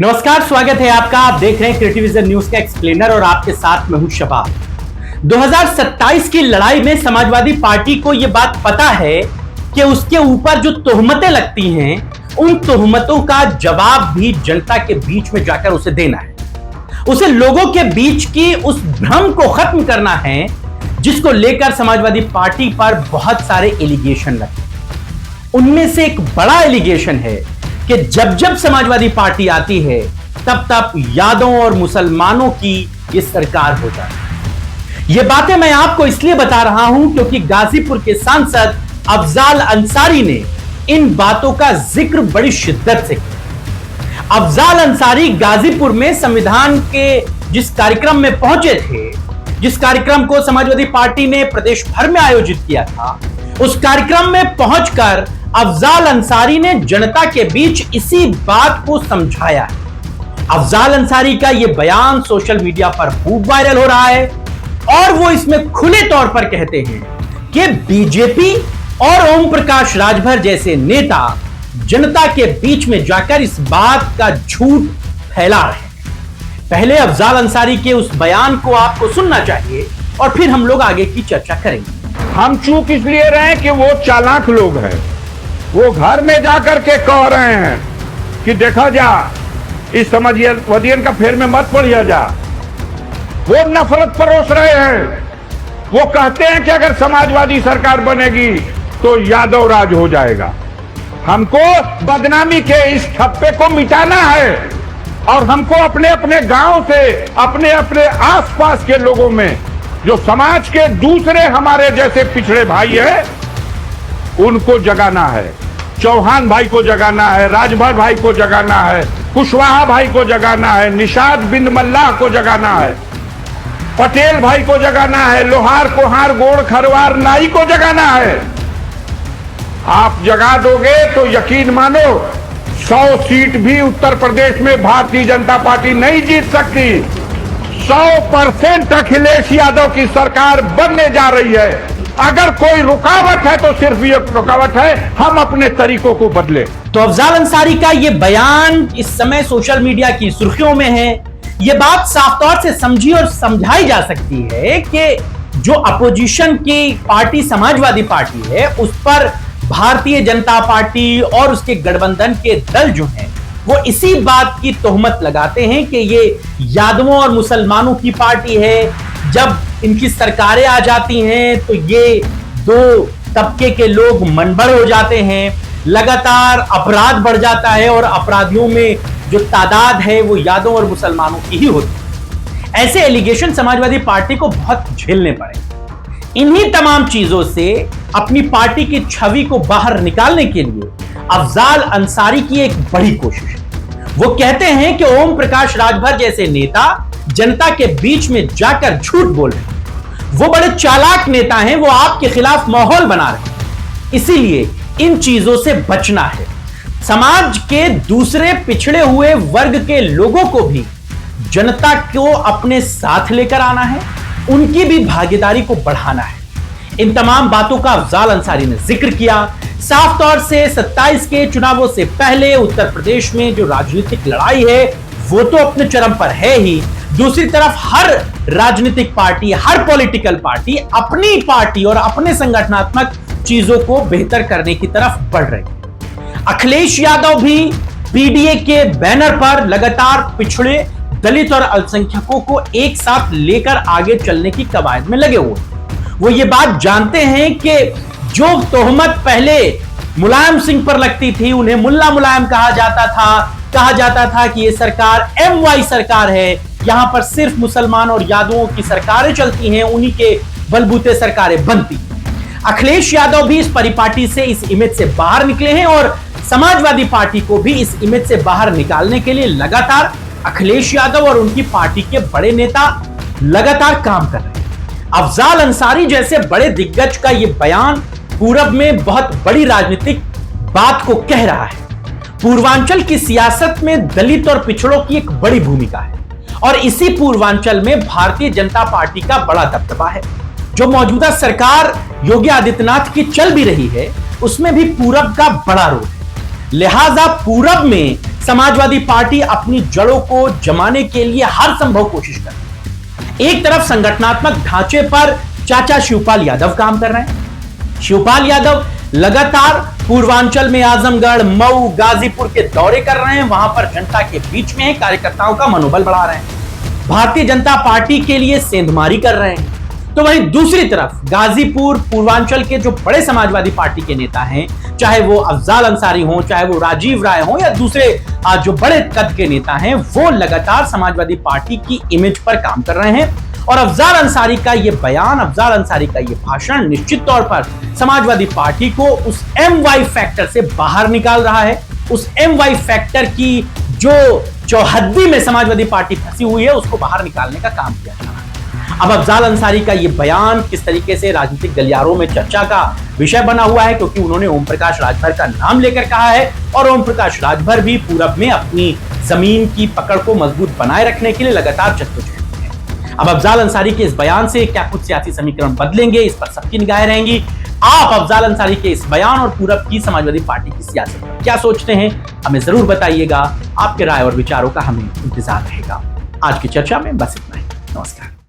नमस्कार, स्वागत है आपका। आप देख रहे हैं क्रिएटिविजन न्यूज का एक्सप्लेनर और आपके साथ मैं हूं शबाब। 2027 की लड़ाई में समाजवादी पार्टी को यह बात पता है कि उसके ऊपर जो तोहमतें लगती हैं, उन तोहमतों का जवाब भी जनता के बीच में जाकर उसे देना है। उसे लोगों के बीच की उस भ्रम को खत्म करना है जिसको लेकर समाजवादी पार्टी पर बहुत सारे एलिगेशन लगते हैं। उनमें से एक बड़ा एलिगेशन है कि जब जब समाजवादी पार्टी आती है तब तब यादवों और मुसलमानों की ये सरकार हो जाती है। ये बातें मैं आपको इसलिए बता रहा हूं क्योंकि गाजीपुर के सांसद अफजाल अंसारी ने इन बातों का जिक्र बड़ी शिद्दत से किया। अफजाल अंसारी गाजीपुर में संविधान के जिस कार्यक्रम में पहुंचे थे, जिस कार्यक्रम को समाजवादी पार्टी ने प्रदेश भर में आयोजित किया था, उस कार्यक्रम में पहुंचकर अफजाल अंसारी ने जनता के बीच इसी बात को समझाया है। अफजाल अंसारी का यह बयान सोशल मीडिया पर खूब वायरल हो रहा है और वो इसमें खुले तौर पर कहते हैं कि बीजेपी और ओम प्रकाश राजभर जैसे नेता जनता के बीच में जाकर इस बात का झूठ फैला रहे हैं। पहले अफजाल अंसारी के उस बयान को आपको सुनना चाहिए और फिर हम लोग आगे की चर्चा करेंगे। हम चूक इसलिए रहे हैं कि वो चालाक लोग हैं। वो घर में जाकर के कह रहे हैं कि देखा जा, इस समाजवादियन का फेर में मत पड़िया जा। वो नफरत परोस रहे हैं। वो कहते हैं कि अगर समाजवादी सरकार बनेगी तो यादव राज हो जाएगा। हमको बदनामी के इस ठप्पे को मिटाना है और हमको अपने अपने गांव से, अपने अपने आसपास के लोगों में जो समाज के दूसरे हमारे जैसे पिछड़े भाई हैं, उनको जगाना है। चौहान भाई को जगाना है, राजभर भाई को जगाना है, कुशवाहा भाई को जगाना है, निषाद बिन मल्लाह को जगाना है, पटेल भाई को जगाना है, लोहार कोहार गोड़ खरवार नाई को जगाना है। आप जगा दोगे तो यकीन मानो 100 सीट भी उत्तर प्रदेश में भारतीय जनता पार्टी नहीं जीत सकती। 100% अखिलेश यादव की सरकार बनने जा रही है। अगर कोई रुकावट है तो सिर्फ ये रुकावट है हम अपने तरीकों को बदले। तो अफजाल अंसारी का ये बयान इस समय सोशल मीडिया की सुर्खियों में है। ये बात साफ तौर से समझी और समझाई जा सकती है कि जो अपोजिशन की पार्टी समाजवादी पार्टी है, उस पर भारतीय जनता पार्टी और उसके गठबंधन के दल जो हैं, वो इसी बात की तोहमत लगाते हैं कि ये यादवों और मुसलमानों की पार्टी है। जब इनकी सरकारें आ जाती हैं तो ये दो तबके के लोग मनबड़ हो जाते हैं, लगातार अपराध बढ़ जाता है और अपराधियों में जो तादाद है वो यादवों और मुसलमानों की ही होती है। ऐसे एलिगेशन समाजवादी पार्टी को बहुत झेलने पड़े। इन्हीं तमाम चीजों से अपनी पार्टी की छवि को बाहर निकालने के लिए अफजाल अंसारी की एक बड़ी कोशिश है। वो कहते हैं कि ओम प्रकाश राजभर जैसे नेता जनता के बीच में जाकर झूठ बोल रहे हैं। वो बड़े चालाक नेता हैं, वो आपके खिलाफ माहौल बना रहे हैं। इसीलिए इन चीजों से बचना है। समाज के दूसरे पिछड़े हुए वर्ग के लोगों को भी जनता को अपने साथ लेकर आना है, उनकी भी भागीदारी को बढ़ाना है। इन तमाम बातों का अफजाल अंसारी ने जिक्र किया। साफ तौर से 27 के चुनावों से पहले उत्तर प्रदेश में जो राजनीतिक लड़ाई है वो तो अपने चरम पर है ही। दूसरी तरफ हर राजनीतिक पार्टी, हर पॉलिटिकल पार्टी अपनी पार्टी और अपने संगठनात्मक चीजों को बेहतर करने की तरफ बढ़ रही है। अखिलेश यादव भी पीडीए के बैनर पर लगातार पिछड़े, दलित और अल्पसंख्यकों को एक साथ लेकर आगे चलने की कवायद में लगे हुए। वो ये बात जानते हैं कि जो तोहमत पहले मुलायम सिंह पर लगती थी, उन्हें मुल्ला मुलायम कहा जाता था कि ये सरकार MY सरकार है, यहां पर सिर्फ मुसलमान और यादवों की सरकारें चलती हैं, उन्हीं के बलबूते सरकारें बनती। अखिलेश यादव भी इस परिपाटी से, इस इमेज से बाहर निकले हैं और समाजवादी पार्टी को भी इस इमेज से बाहर निकालने के लिए लगातार अखिलेश यादव और उनकी पार्टी के बड़े नेता लगातार काम कर रहे हैं। अफजाल अंसारी जैसे बड़े दिग्गज का यह बयान पूरब में बहुत बड़ी राजनीतिक बात को कह रहा है। पूर्वांचल की सियासत में दलित और पिछड़ों की एक बड़ी भूमिका है और इसी पूर्वांचल में भारतीय जनता पार्टी का बड़ा दबदबा है। जो मौजूदा सरकार योगी आदित्यनाथ की चल भी रही है, उसमें भी पूरब का बड़ा रोल है। लिहाजा पूरब में समाजवादी पार्टी अपनी जड़ों को जमाने के लिए हर संभव कोशिश कर रही है। एक तरफ संगठनात्मक ढांचे पर चाचा शिवपाल यादव काम कर रहे हैं। शिवपाल यादव लगातार पूर्वांचल में आजमगढ़, मऊ, गाजीपुर के दौरे कर रहे हैं, वहां पर जनता के बीच में कार्यकर्ताओं का मनोबल बढ़ा रहे हैं, भारतीय जनता पार्टी के लिए सेंधमारी कर रहे हैं। तो वहीं दूसरी तरफ गाजीपुर, पूर्वांचल के जो बड़े समाजवादी पार्टी के नेता हैं, चाहे वो अफजाल अंसारी हो, चाहे वो राजीव राय हो या दूसरे जो बड़े कद के नेता हैं, वो लगातार समाजवादी पार्टी की इमेज पर काम कर रहे हैं। और अफजाल अंसारी का ये बयान, अफजाल अंसारी का ये भाषण निश्चित तौर पर समाजवादी पार्टी को उस MY फैक्टर से बाहर निकाल रहा है। उस MY फैक्टर की जो चौहद्दी में समाजवादी पार्टी फंसी हुई है, उसको बाहर निकालने का काम किया जा रहा है। अब अफजाल अंसारी का यह बयान किस तरीके से राजनीतिक गलियारों में चर्चा का विषय बना हुआ है, क्योंकि उन्होंने ओम प्रकाश राजभर का नाम लेकर कहा है और ओम प्रकाश राजभर भी पूरब में अपनी जमीन की पकड़ को मजबूत बनाए रखने के लिए लगातार जद्दोजहद में है। अब अफजाल अंसारी के इस बयान से क्या कुछ सियासी समीकरण बदलेंगे, इस पर सबकी निगाहें रहेंगी। आप अफजाल अंसारी के इस बयान और पूरब की समाजवादी पार्टी की सियासत पर क्या सोचते हैं, हमें जरूर बताइएगा। आपके राय और विचारों का हमें इंतजार रहेगा। आज की चर्चा में बस इतना ही। नमस्कार।